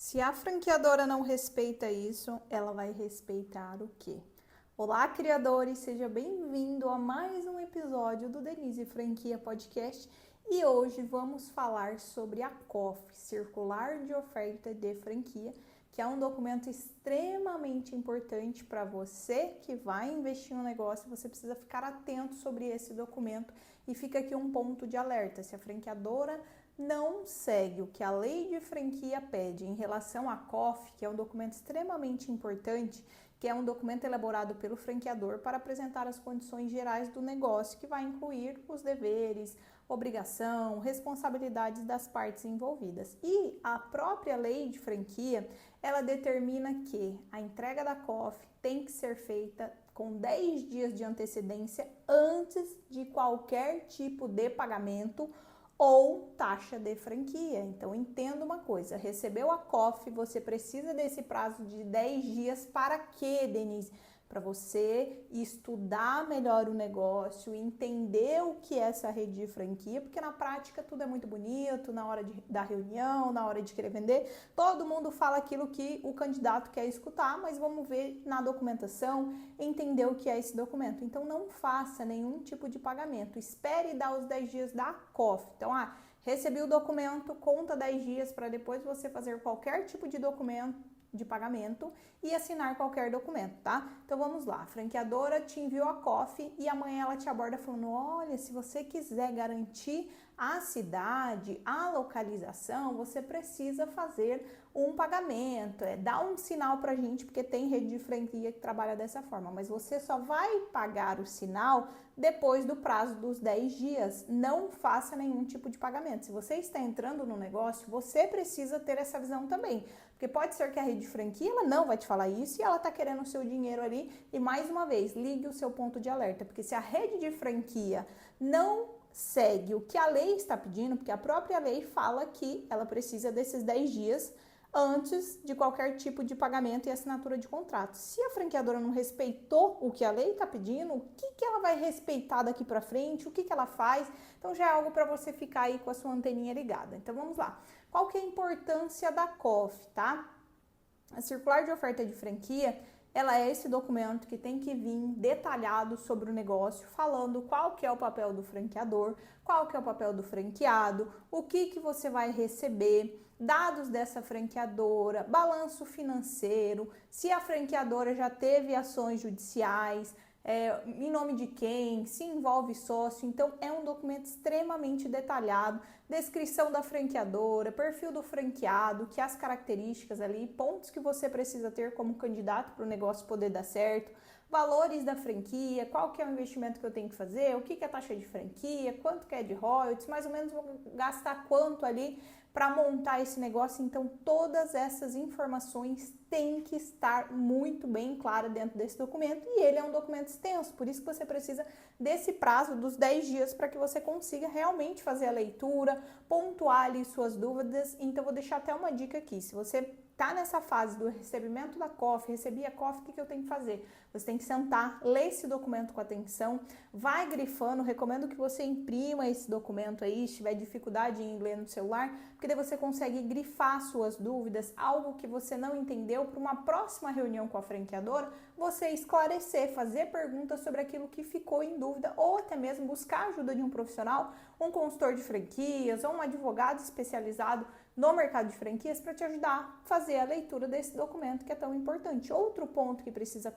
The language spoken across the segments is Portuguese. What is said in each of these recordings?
Se a franqueadora não respeita isso, ela vai respeitar o quê? Olá, criadores! Seja bem-vindo a mais um episódio do Denise Franquia Podcast e hoje vamos falar sobre a COF, Circular de Oferta de Franquia, que é um documento extremamente importante para você que vai investir em um negócio. Você precisa ficar atento sobre esse documento e fica aqui um ponto de alerta. Se a franqueadora não segue o que a lei de franquia pede em relação à COF, que é um documento extremamente importante, que é um documento elaborado pelo franqueador para apresentar as condições gerais do negócio, que vai incluir os deveres, obrigação, responsabilidades das partes envolvidas. E a própria lei de franquia, ela determina que a entrega da COF tem que ser feita com 10 dias de antecedência antes de qualquer tipo de pagamento ou taxa de franquia. Então, entenda uma coisa, recebeu a COF, você precisa desse prazo de 10 dias para quê, Denise? Para você estudar melhor o negócio, entender o que é essa rede de franquia, porque na prática tudo é muito bonito, na hora da reunião, na hora de querer vender, todo mundo fala aquilo que o candidato quer escutar, mas vamos ver na documentação, entender o que é esse documento. Então não faça nenhum tipo de pagamento, espere dar os 10 dias da COF. Então, recebi o documento, conta 10 dias para depois você fazer qualquer tipo de documento, de pagamento e assinar qualquer documento, tá? Então vamos lá, a franqueadora te enviou a COF e amanhã ela te aborda falando, olha, se você quiser garantir a cidade, a localização, você precisa fazer um pagamento, dá um sinal pra gente, porque tem rede de franquia que trabalha dessa forma, mas você só vai pagar o sinal depois do prazo dos 10 dias, não faça nenhum tipo de pagamento. Se você está entrando no negócio, você precisa ter essa visão também, porque pode ser que a rede de franquia, ela não vai te falar isso e ela tá querendo o seu dinheiro ali, e mais uma vez, ligue o seu ponto de alerta, porque se a rede de franquia não segue o que a lei está pedindo, porque a própria lei fala que ela precisa desses 10 dias antes de qualquer tipo de pagamento e assinatura de contrato. Se a franqueadora não respeitou o que a lei está pedindo, o que ela vai respeitar daqui para frente, o que ela faz? Então já é algo para você ficar aí com a sua anteninha ligada. Então vamos lá. Qual que é a importância da COF, tá? A circular de oferta de franquia, ela é esse documento que tem que vir detalhado sobre o negócio, falando qual que é o papel do franqueador, qual que é o papel do franqueado, o que você vai receber, dados dessa franqueadora, balanço financeiro, se a franqueadora já teve ações judiciais, em nome de quem, se envolve sócio. Então é um documento extremamente detalhado, descrição da franqueadora, perfil do franqueado, que as características ali, pontos que você precisa ter como candidato para o negócio poder dar certo, valores da franquia, qual que é o investimento que eu tenho que fazer, o que é a taxa de franquia, quanto que é de royalties, mais ou menos vou gastar quanto ali para montar esse negócio. Então todas essas informações têm que estar muito bem clara dentro desse documento, e ele é um documento extenso, por isso que você precisa desse prazo dos 10 dias para que você consiga realmente fazer a leitura, pontuar ali suas dúvidas. Então vou deixar até uma dica aqui, se você tá nessa fase do recebimento da COF, recebi a COF, o que eu tenho que fazer? Você tem que sentar, ler esse documento com atenção, vai grifando, recomendo que você imprima esse documento aí, se tiver dificuldade em ler no celular, porque daí você consegue grifar suas dúvidas, algo que você não entendeu, para uma próxima reunião com a franqueadora, você esclarecer, fazer perguntas sobre aquilo que ficou em dúvida, ou até mesmo buscar a ajuda de um profissional, um consultor de franquias ou um advogado especializado no mercado de franquias para te ajudar a fazer a leitura desse documento que é tão importante. Outro ponto que precisa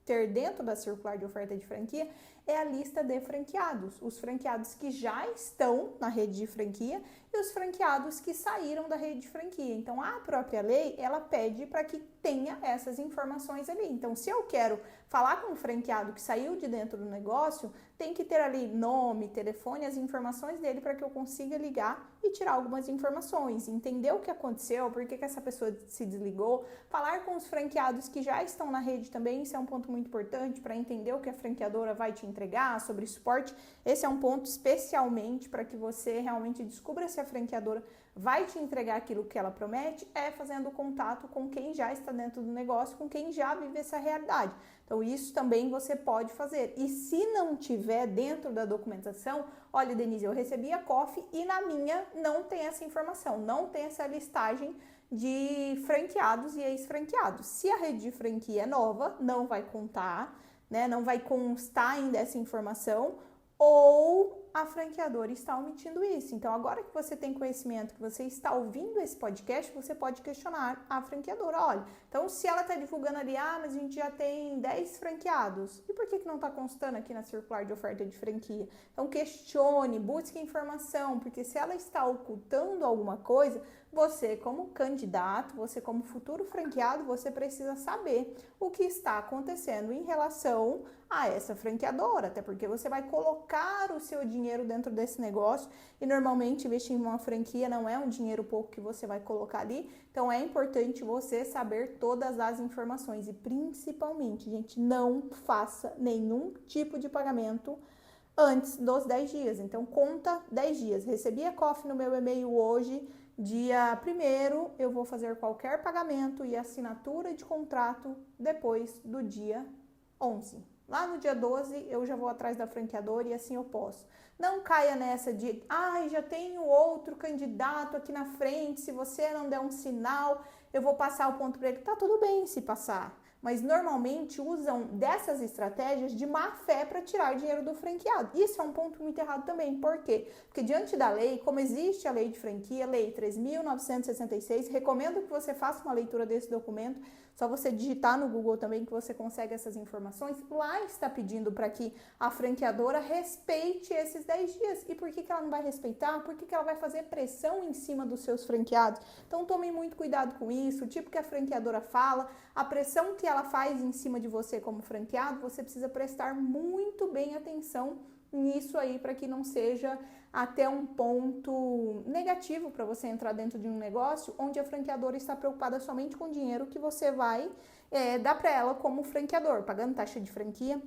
ter dentro da circular de oferta de franquia é a lista de franqueados, os franqueados que já estão na rede de franquia e os franqueados que saíram da rede de franquia. Então a própria lei, ela pede para que tenha essas informações ali. Então se eu quero falar com um franqueado que saiu de dentro do negócio, tem que ter ali nome, telefone, as informações dele para que eu consiga ligar e tirar algumas informações, entender o que aconteceu, por que essa pessoa se desligou, falar com os franqueados que já estão na rede também, isso é um ponto muito importante para entender o que a franqueadora vai te entregar sobre suporte. Esse é um ponto especialmente para que você realmente descubra se a franqueadora vai te entregar aquilo que ela promete, fazendo contato com quem já está dentro do negócio, com quem já vive essa realidade. Então isso também você pode fazer. E se não tiver dentro da documentação, olha, Denise, eu recebi a COF e na minha não tem essa informação, não tem essa listagem de franqueados e ex-franqueados. Se a rede de franquia é nova, não vai contar, né? Não vai constar ainda essa informação, ou a franqueadora está omitindo isso. Então, agora que você tem conhecimento, que você está ouvindo esse podcast, você pode questionar a franqueadora. Olha, então se ela está divulgando ali, mas a gente já tem 10 franqueados, e por que não está constando aqui na circular de oferta de franquia? Então, questione, busque informação, porque se ela está ocultando alguma coisa, você como candidato, você como futuro franqueado, você precisa saber o que está acontecendo em relação a essa franqueadora, até porque você vai colocar o seu dinheiro dentro desse negócio e normalmente investir em uma franquia não é um dinheiro pouco que você vai colocar ali, então é importante você saber todas as informações e principalmente, gente, não faça nenhum tipo de pagamento antes dos 10 dias, então conta 10 dias, recebi a COF no meu e-mail hoje, dia 1º eu vou fazer qualquer pagamento e assinatura de contrato depois do dia 11. Lá no dia 12 eu já vou atrás da franqueadora e assim eu posso. Não caia nessa de, já tenho outro candidato aqui na frente, se você não der um sinal, eu vou passar o ponto para ele. Tá tudo bem se passar, mas normalmente usam dessas estratégias de má fé para tirar dinheiro do franqueado. Isso é um ponto muito errado também. Por quê? Porque diante da lei, como existe a lei de franquia, lei 3.966, recomendo que você faça uma leitura desse documento. Só você digitar no Google também que você consegue essas informações. Lá está pedindo para que a franqueadora respeite esses 10 dias. E por que ela não vai respeitar? Por que ela vai fazer pressão em cima dos seus franqueados? Então tomem muito cuidado com isso. O tipo que a franqueadora fala, a pressão que ela faz em cima de você como franqueado, você precisa prestar muito bem atenção nisso aí para que não seja até um ponto negativo para você entrar dentro de um negócio onde a franqueadora está preocupada somente com o dinheiro que você vai dar para ela como franqueador, pagando taxa de franquia.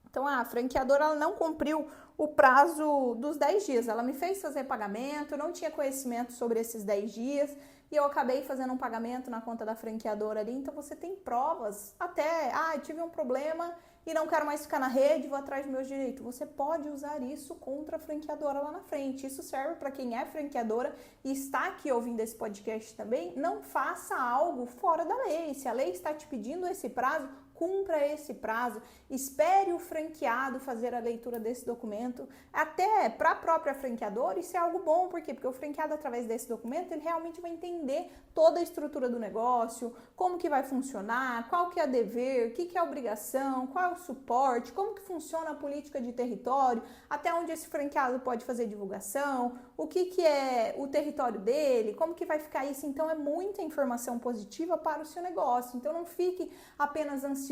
Então, a franqueadora ela não cumpriu o prazo dos 10 dias. Ela me fez fazer pagamento, eu não tinha conhecimento sobre esses 10 dias e eu acabei fazendo um pagamento na conta da franqueadora ali. Então, você tem provas até, tive um problema e não quero mais ficar na rede, vou atrás dos meus direitos. Você pode usar isso contra a franqueadora lá na frente. Isso serve para quem é franqueadora e está aqui ouvindo esse podcast também. Não faça algo fora da lei. Se a lei está te pedindo esse prazo, cumpra esse prazo, espere o franqueado fazer a leitura desse documento, até para a própria franqueadora isso é algo bom, por quê? Porque o franqueado através desse documento ele realmente vai entender toda a estrutura do negócio, como que vai funcionar, qual que é a dever, o que é a obrigação, qual é o suporte, como que funciona a política de território, até onde esse franqueado pode fazer divulgação, o que é o território dele, como que vai ficar isso, então é muita informação positiva para o seu negócio, então não fique apenas ansioso,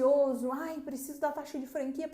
preciso da taxa de franquia,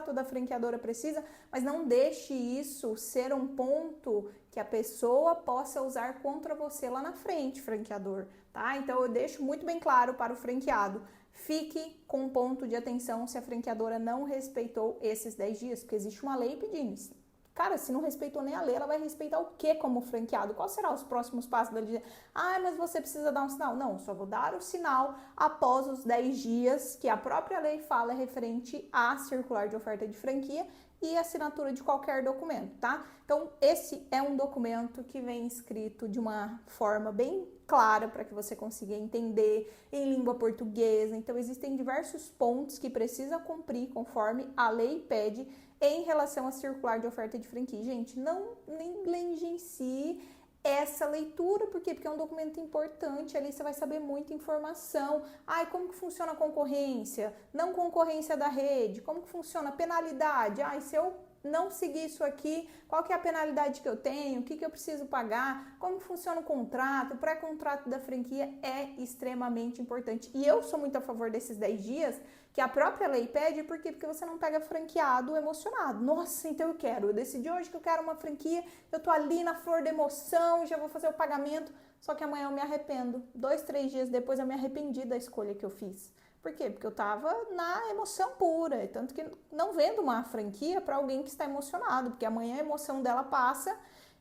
toda franqueadora precisa, mas não deixe isso ser um ponto que a pessoa possa usar contra você lá na frente, franqueador, tá? Então eu deixo muito bem claro para o franqueado, fique com um ponto de atenção se a franqueadora não respeitou esses 10 dias, porque existe uma lei pedindo isso. Cara, se não respeitou nem a lei, ela vai respeitar o que como franqueado? Qual será os próximos passos dela dizer, mas você precisa dar um sinal? Não, só vou dar o sinal após os 10 dias que a própria lei fala referente à circular de oferta de franquia e assinatura de qualquer documento, tá? Então, esse é um documento que vem escrito de uma forma bem clara para que você consiga entender em língua portuguesa. Então, existem diversos pontos que precisa cumprir conforme a lei pede em relação à circular de oferta de franquia. Gente, não negligencie essa leitura, por quê? Porque é um documento importante, ali você vai saber muita informação. Como que funciona a concorrência? Não concorrência da rede, como que funciona a penalidade? Se eu não seguir isso aqui, qual que é a penalidade que eu tenho? O que eu preciso pagar? Como funciona o contrato? O pré-contrato da franquia é extremamente importante. E eu sou muito a favor desses 10 dias que a própria lei pede, por quê? Porque você não pega franqueado emocionado. Nossa, então eu decidi hoje que eu quero uma franquia, eu tô ali na flor da emoção, já vou fazer o pagamento, só que amanhã eu me arrependo. 2, 3 dias depois eu me arrependi da escolha que eu fiz. Por quê? Porque eu tava na emoção pura, tanto que não vendo uma franquia para alguém que está emocionado, porque amanhã a emoção dela passa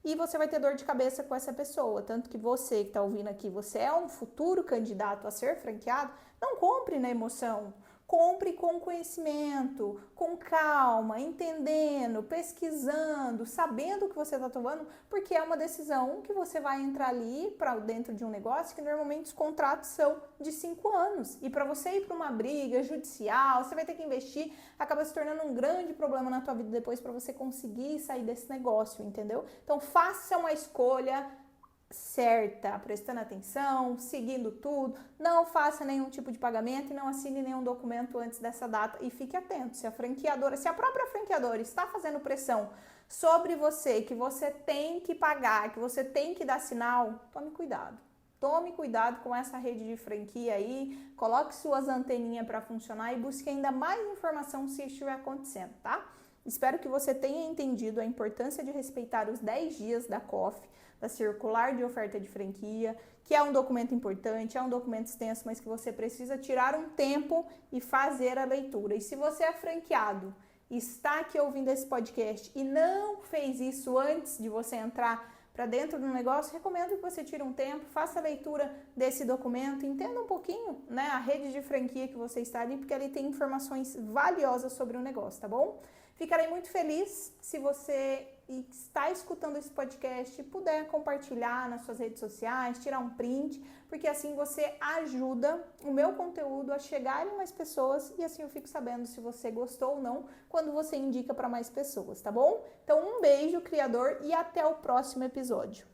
e você vai ter dor de cabeça com essa pessoa, tanto que você que está ouvindo aqui, você é um futuro candidato a ser franqueado, não compre na emoção. Compre com conhecimento, com calma, entendendo, pesquisando, sabendo o que você está tomando, porque é uma decisão que você vai entrar ali para dentro de um negócio que normalmente os contratos são de 5 anos. E para você ir para uma briga judicial, você vai ter que investir, acaba se tornando um grande problema na tua vida depois para você conseguir sair desse negócio, entendeu? Então faça uma escolha certa, prestando atenção, seguindo tudo, não faça nenhum tipo de pagamento e não assine nenhum documento antes dessa data e fique atento, se a própria franqueadora está fazendo pressão sobre você, que você tem que pagar, que você tem que dar sinal, tome cuidado. Tome cuidado com essa rede de franquia aí, coloque suas anteninhas para funcionar e busque ainda mais informação se estiver acontecendo, tá? Espero que você tenha entendido a importância de respeitar os 10 dias da COF, da Circular de Oferta de Franquia, que é um documento importante, é um documento extenso, mas que você precisa tirar um tempo e fazer a leitura. E se você é franqueado, está aqui ouvindo esse podcast e não fez isso antes de você entrar para dentro do negócio, recomendo que você tire um tempo, faça a leitura desse documento, entenda um pouquinho, né, a rede de franquia que você está ali, porque ali tem informações valiosas sobre o negócio, tá bom? Ficarei muito feliz se você está escutando esse podcast e puder compartilhar nas suas redes sociais, tirar um print, porque assim você ajuda o meu conteúdo a chegar em mais pessoas e assim eu fico sabendo se você gostou ou não quando você indica para mais pessoas, tá bom? Então um beijo, criador, e até o próximo episódio.